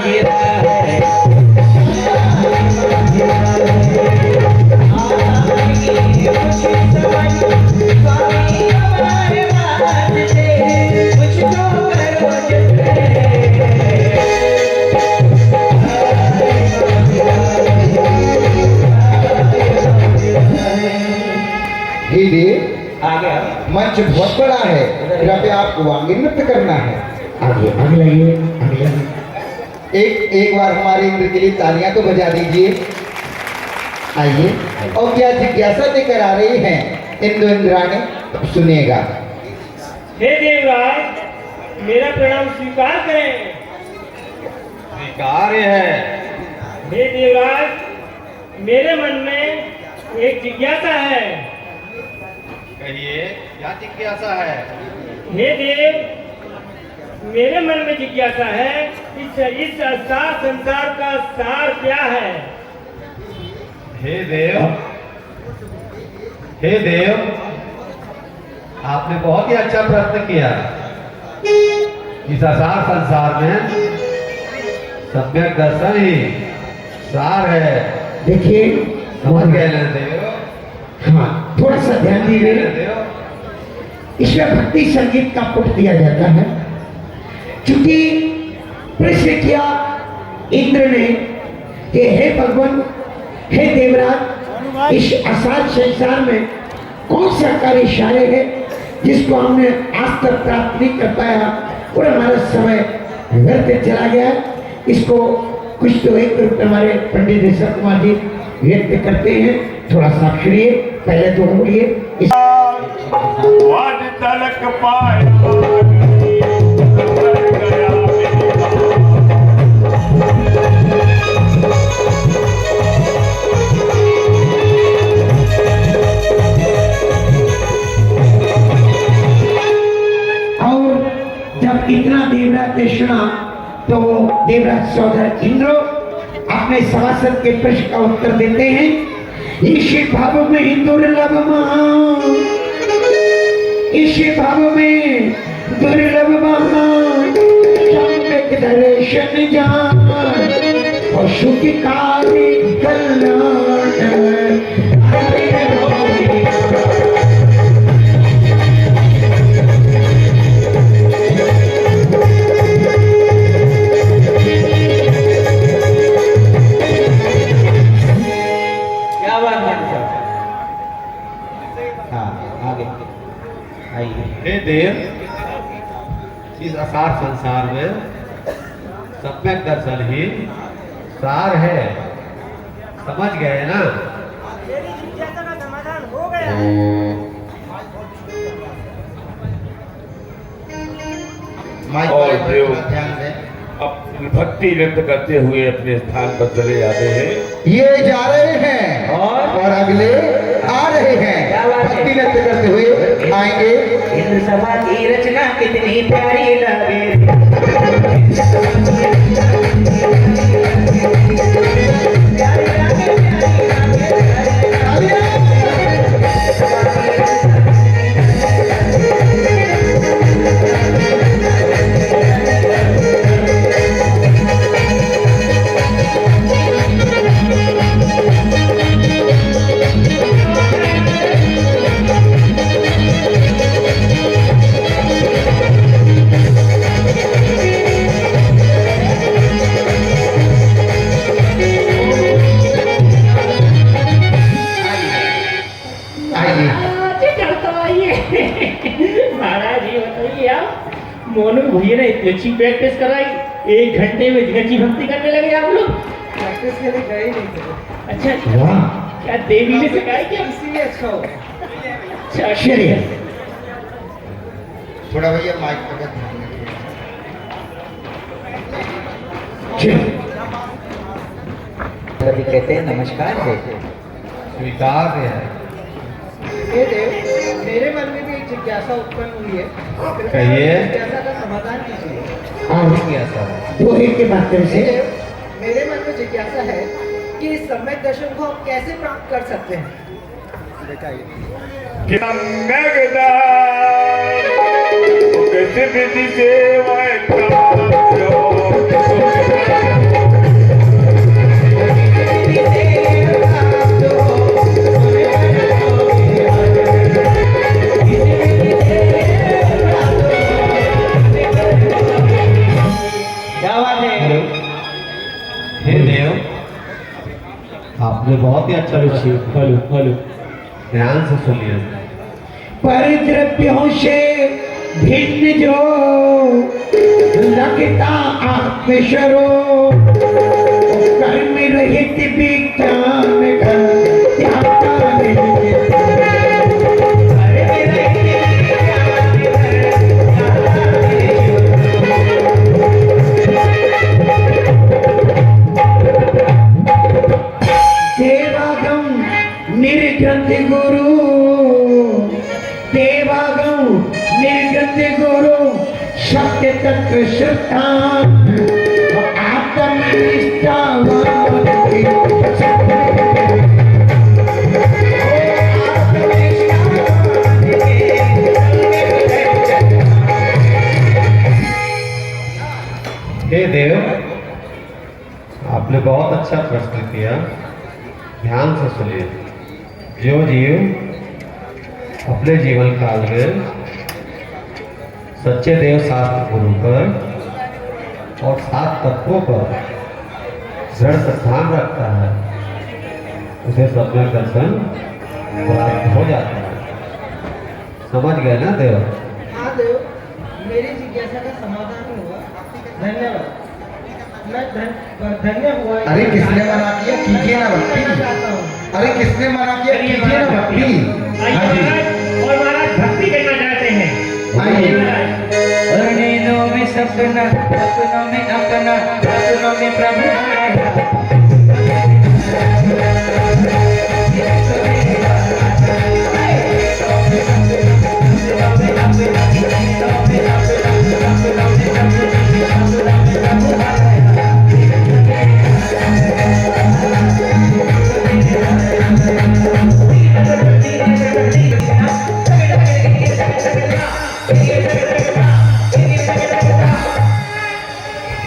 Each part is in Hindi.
गिरा है मंच बहुत बड़ा है, कृपया आपको वांगी नृत्य करना है। आगे आगे लगिए, आगे लगिए। एक बार हमारे इंद्र के लिए तालियां तो बजा दीजिए। आइए, और क्या जिज्ञासा लेकर आ रही हैं इंदु इंद्राणी, सुनिएगा। हे देवराज, मेरा प्रणाम स्वीकार करें। स्वीकार्य है। हे देवराज, मेरे मन में एक जिज्ञासा है। कहिए, क्या जिज्ञासा है? हे देव, मेरे मन में जिज्ञासा है, इस सार संसार का सार क्या है? हे देव, आपने बहुत ही अच्छा प्रश्न किया। इस असार संसार में सम्यक दर्शन ही सार है। देखिए, समझ गए ना देव? हाँ, थोड़ा सा ध्यान दीजिए। इसमें भक्ति संगीत का पुट दिया जाता है। क्योंकि प्रश्न किया इंद्र ने कि हे भगवान, हे देवराज, इस असार संसार में कौन सा कार्य शायर है जिसको हमने आज तक प्राप्त नहीं कर पाया और हमारा समय व्यर्थ चला गया। इसको कुछ तो एक रूप हमारे पंडित ऋषभ कुमार जी व्यक्त करते हैं। थोड़ा सा सुनिए, पहले तो बोलिए। तलक पाए और जब इतना देवराज ने सुना तो देवराज सौदर इंद्र अपने सभासद के प्रश्न का उत्तर देते हैं। ईशे भाव में दुर्लभ महान, ईशे भाव में दुर्लभ महान, सम्यक दर्शन जान और सुखकारी कल्याण। हे देव, इस असार संसार में सम्यक दर्शन ही सार है। समझ गए ना? मेरी जिज्ञासा का समाधान हो गया। और देव ध्यान दें। अब भक्ति नृत्य करते हुए अपने स्थान पर चले जाते हैं। ये जा रहे हैं और अगले आ रहे हैं। भक्ति नृत्य करते हुए आएंगे। इंद्र सभा की रचना कितनी प्यारी लगे। मोनू भैया ने इतनी अच्छी प्रैक्टिस कराई, 1 घंटे में इतनी भक्ति करने लगे आप लोग। प्रैक्टिस के लिए गए ही नहीं थे। अच्छा, क्या देवी ने सिखाई क्या? इसीलिए अच्छा हो गया। अच्छा, चलिए थोड़ा भैया माइक पकड़। कहते हैं नमस्कार है, स्वीकार है। ये देव, मेरे मन में भी एक जिज्ञासा उत्पन्न हुई है। कृपया कहिए। जिज्ञासा का समाधान कीजिए। वो एक के बात हे से देव, मेरे मन में जिज्ञासा है कि इस सम्यक दर्शन को हम कैसे प्राप्त कर सकते हैं। कैसे विधि से आपने बहुत ही अच्छा विषय हेलो हेलो ध्यान से सुनिए। परिद्रव्यों से भिन्न जो लगता आत्मस्वरो कर्म रहित विज्ञान घन त्यागता निज। देवागम निर्ग्रंथ गुरु, देवागम निर्ग्रंथ गुरु सत्य तत्व श्रद्धान आत्मनिष्ठा हे देव, आपने बहुत अच्छा प्रश्न किया। ध्यान से सुनिए। जो जीव अपने जीवन काल में सच्चे देव शास्त्र गुरु पर और 7 तत्वों पर दृढ़ ध्यान रखता है, उसे सम्यक दर्शन प्राप्त हो जाता है। समझ गए ना देव? हाँ देव, मेरी जिज्ञासा का समाधान हुआ। धन्यवाद। मैं धन्य हुआ। अरे किसने मना किया? कीजिए ना भक्ति। चाहता हूँ। अरे किसने मना किया? कीजिए ना भक्ति। आइए हाँ जी, महाराज, और महाराज भक्ति करना चाहते हैं। आइए। नींदों में सपना, सपनों में अपना, सपनों में प्रभु।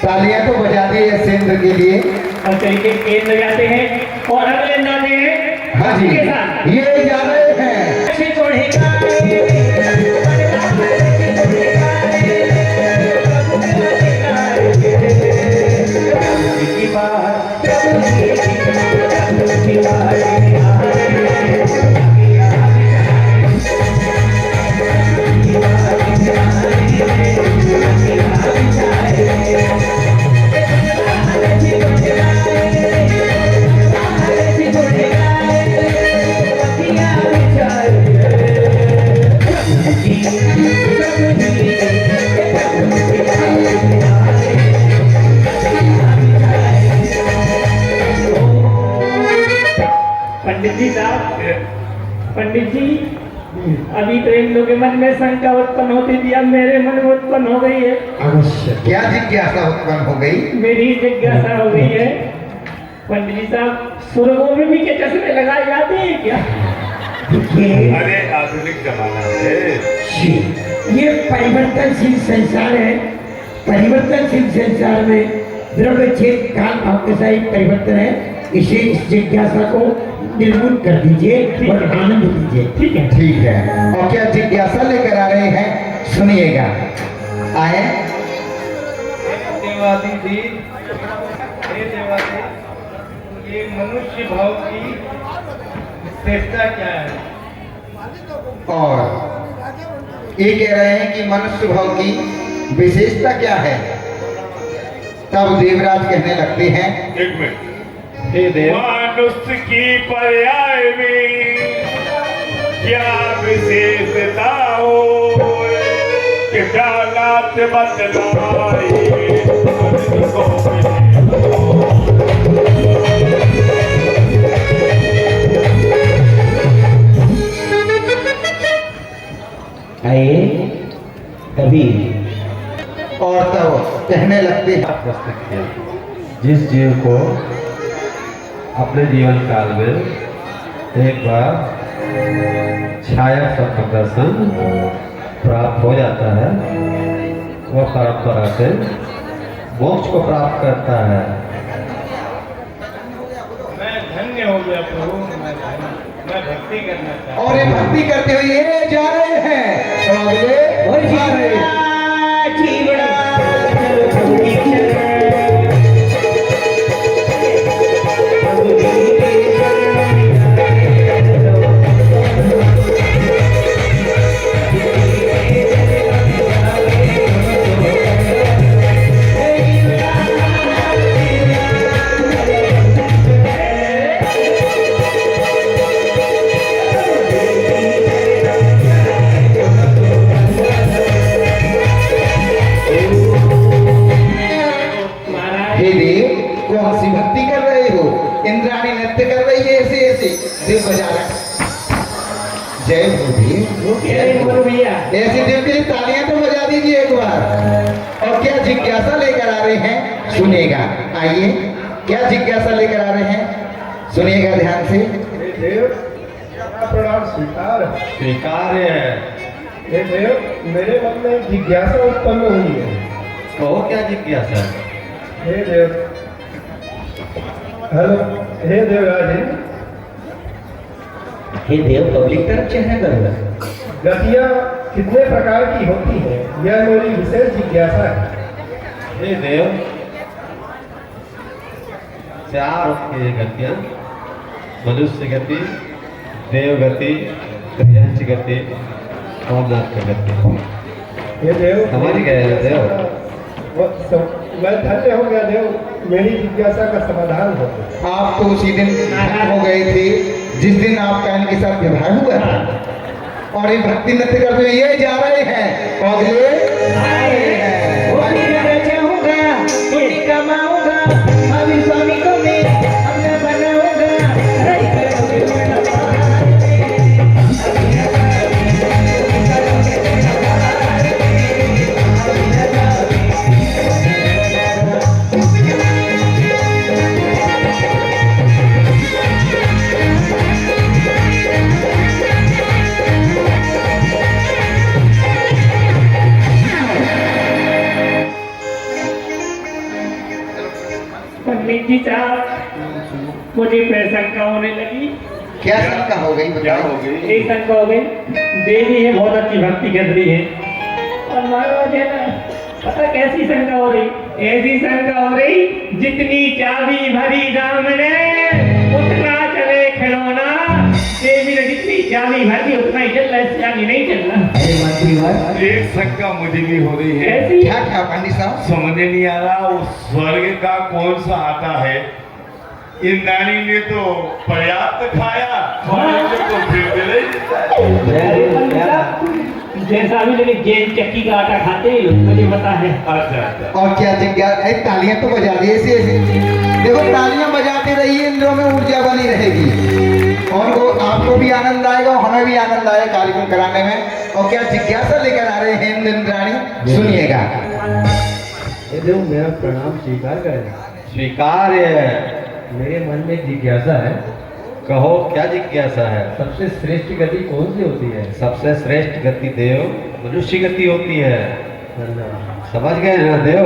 तालियां तो बजा दी है सेंद्र के लिए। और तरीके केंद्र जाते हैं और अगले नाते हैं हाँ जी, के साथ। ये जा रहे हैं। पंडित जी साहब, पंडित जी, अभी तो इन लोगों के मन में शंका उत्पन्न होती थी, अब मेरे मन में उत्पन्न हो गई है। अवश्य। क्या जिज्ञासा उत्पन्न हो गई? मेरी जिज्ञासा हो गई है। पंडित जी साहब, सुरगों में भी क्या चश्मे लगाए जाते हैं क्या? देखिए, अरे आधुनिक जमाना है। ये परिवर्तनशील संसार है। परिवर्तनशील संसार में द्रव्य क्षेत्र काल भाव के साथ परिवर्तन है। इसे इस जिज्ञासा को निर्मूल कर दीजिए और आनंद दीजिए। ठीक है। ठीक है। और क्या जिज्ञासा लेकर आ रहे हैं? सुनिएगा। आए। देवादी, हे देवादी, ये मनुष्य भाव की विशेषता क्या है? और ये कह रहे हैं कि मनुष्य भाव की विशेषता क्या है? तब देवराज कहने लगते हैं। एक मिनट। हे देव, मनुष्य की पर्याय में क्या विशेषता हो कि डालात बतलाए को आइए कभी और तब कहने लगते हैं। प्रश्न किया। जिस जीव को अपने जीवन काल में एक बार छाया सत्य दर्शन प्राप्त हो जाता है, वह परंपरा से मोक्ष को प्राप्त करता है। मैं धन्य हो गया प्रभु, मैं भक्ति करना चाहता हूँ। और ये भक्ति करते हुए ये जा रहे हैं। तो अगले आ रहे हैं। जीवड़ा कौन सी भक्ति कर रहे हो? इंद्राणी नृत्य कर रही है ऐसे ऐसे, देव बजा रहा है। जय हो देव, जय बोलो भैया। ऐसे देव के लिए तालियां तो बजा दीजिए एक बार। और क्या जिज्ञासा लेकर आ रहे हैं सुनिएगा। आइए, क्या जिज्ञासा लेकर आ रहे हैं सुनिएगा ध्यान से। देव प्रणाम स्वीकार। स्वीकार्य है। हे देव, मेरे मन में जिज्ञासा उत्पन्न हुई है। कहो क्या जिज्ञासा है? हे देव, हेलो, हे देवराज, हे देव पब्लिक तरफ चेहरा करूंगा। गतियाँ कितने प्रकार की होती हैं, यह मेरी विशेष जिज्ञासा है। हे देव, 4 होती है गतियाँ, मनुष्य गति, देव गति, यंच गति और नाथ गति। हे देव, समझ गए देव? मैं धन्य हो गया देव, मेरी जिज्ञासा का समाधान हो गया। आप तो उसी दिन हो गए थे जिस दिन आपका इनके साथ विवाह हुआ था। और ये भक्ति नृत्य करते हुए ये जा रहे हैं और अगले आ रहे हैं। चाहूंगा पुण्य कमाऊंगा, अभी स्वामी को मैं अपना बनाऊंगा। पंडित जी साहब, मुझे शंका होने लगी। क्या शंका हो गई क्या बताओ? हो गई? एक शंका हो गई, देवी है बहुत अच्छी भक्ति कर रही है, और महाराज है ना, पता कैसी शंका हो रही? ऐसी शंका हो रही, जितनी चाबी भरी राम ने उतना चले खिलौना। देवी ने जितनी चाबी भर दी उतना ही चल रहा है, चाबी नहीं चल रहा। एक शंका मुझे भी हो रही है। ऐसी क्या क्या पंडित साहब? समझ नहीं आ रहा वो स्वर्ग का कौन सा आता है। इंद्राणी ने तो पर्याप्त खाया, खाने को फिर भी नहीं देता है। जैसा भी लगे जेल चक्की का आटा खाते ही मुझे पता है। अच्छा अच्छा। और क्या जिज्ञासा? तालियां तो बजा दी ऐसे ऐसे। देखो तालियां बजाते रहिए, इंद्रों में ऊर्जा बनी रहेगी और वो आपको भी आनंद आएगा और हमें भी आनंद आएगा कार्यक्रम कराने में। और क्या जिज्ञासा लेकर आ रहे हैं इंद्राणी सुनिएगा। हे देव, मेरा प्रणाम स्वीकार करें। स्वीकार्य है। मेरे मन में जिज्ञासा है, कहो क्या जिज्ञासा है? सबसे श्रेष्ठ गति कौन सी होती है? सबसे श्रेष्ठ गति देव मनुष्य गति होती है। धन्यवाद। समझ गए ना देव?